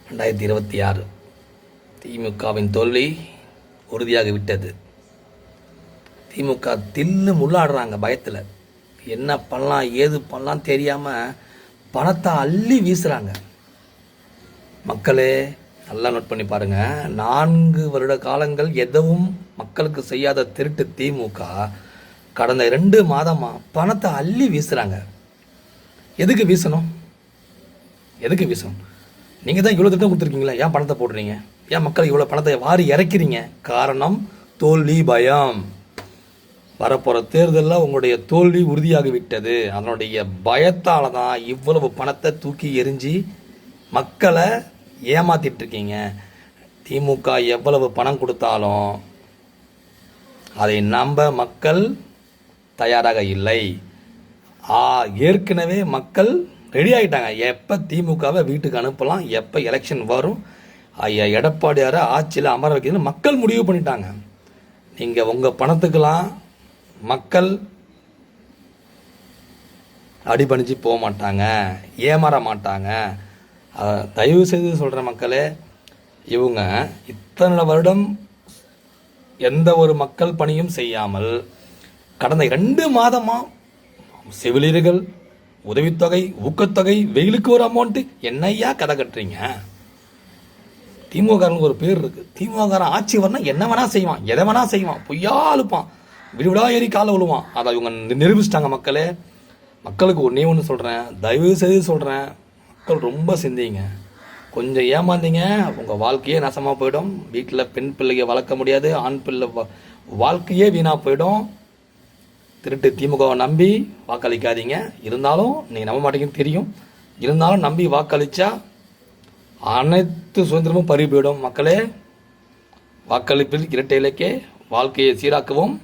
2026 திமுகவின் தோல்வி உறுதியாக விட்டது. திமுக தின்னு முள்ளாடுறாங்க பயத்தில். என்ன பண்ணலாம் ஏது பண்ணலாம் தெரியாமல் பணத்தை அள்ளி வீசுகிறாங்க. மக்களே நல்லா நோட் பண்ணி பாருங்கள். 4 வருட காலங்கள் எதுவும் மக்களுக்கு செய்யாத திருட்டு திமுக கடந்த 2 மாதமாக பணத்தை அள்ளி வீசுகிறாங்க. எதுக்கு வீசணும்? நீங்கள் தான் இவ்வளோ திட்டம் கொடுத்துருக்கீங்களா, ஏன் பணத்தை போடுறீங்க? ஏன் மக்கள் இவ்வளோ பணத்தை வாரி இறக்கிறீங்க? காரணம் தோல்வி பயம். வரப்போகிற தேர்தலில் உங்களுடைய தோல்வி உறுதியாகிவிட்டது. அதனுடைய பயத்தால் தான் இவ்வளவு பணத்தை தூக்கி எறிஞ்சி மக்களை ஏமாத்திட்டுருக்கீங்க. திமுக எவ்வளவு பணம் கொடுத்தாலும் அதை நம்ப மக்கள் தயாராக இல்லை. ஏற்கனவே மக்கள் ரெடி ஆகிட்டாங்க. எப்போ திமுகவை வீட்டுக்கு அனுப்பலாம், எப்போ எலெக்ஷன் வரும், ஐயா எடப்பாடியாரை ஆட்சியில் அமர வைக்கணும்னு மக்கள் முடிவு பண்ணிட்டாங்க. நீங்கள் உங்கள் பணத்துக்கெல்லாம் மக்கள் அடிபணிஞ்சு போக மாட்டாங்க, ஏமாற மாட்டாங்க. தயவு செய்து சொல்கிற மக்களே, இவங்க இத்தனை வருடம் எந்த ஒரு மக்கள் பணியும் செய்யாமல் கடந்த 2 மாதமாக செவிலியர்கள் உதவித்தொகை, ஊக்கத்தொகை, வெயிலுக்கு ஒரு அமௌண்ட்டு, என்னையா கதை கட்டுறீங்க? திமுககாரனுக்கு ஒரு பேர் இருக்குது. திமுககாரன் ஆட்சி வரணும் என்ன வேணால் செய்வான், எதை வேணால் செய்வான், பொய்யா அழுப்பான், விடுவிடா ஏறி காலை விழுவான். அதை இவங்க நிரூபிச்சிட்டாங்க. மக்களே, மக்களுக்கு ஒன்று சொல்கிறேன், தயவு செய்து சொல்கிறேன், மக்கள் ரொம்ப சிந்திங்க. கொஞ்சம் ஏமாந்தீங்க, உங்கள் வாழ்க்கையே நாசமாக போயிடும். வீட்டில் பெண் பிள்ளையை வளர்க்க முடியாது, ஆண் பிள்ளை வாழ்க்கையே வீணாக போயிடும். திருட்டு திமுகவை நம்பி வாக்களிக்காதீங்க. இருந்தாலும் நீங்கள் நம்ப மாட்டீங்கன்னு தெரியும். இருந்தாலும் நம்பி வாக்களித்தா அனைத்து சுதந்திரமும் பறி போயிடும். மக்களே, வாக்களிப்பில் இரட்டை இலக்கே வாழ்க்கையை சீராக்கவும்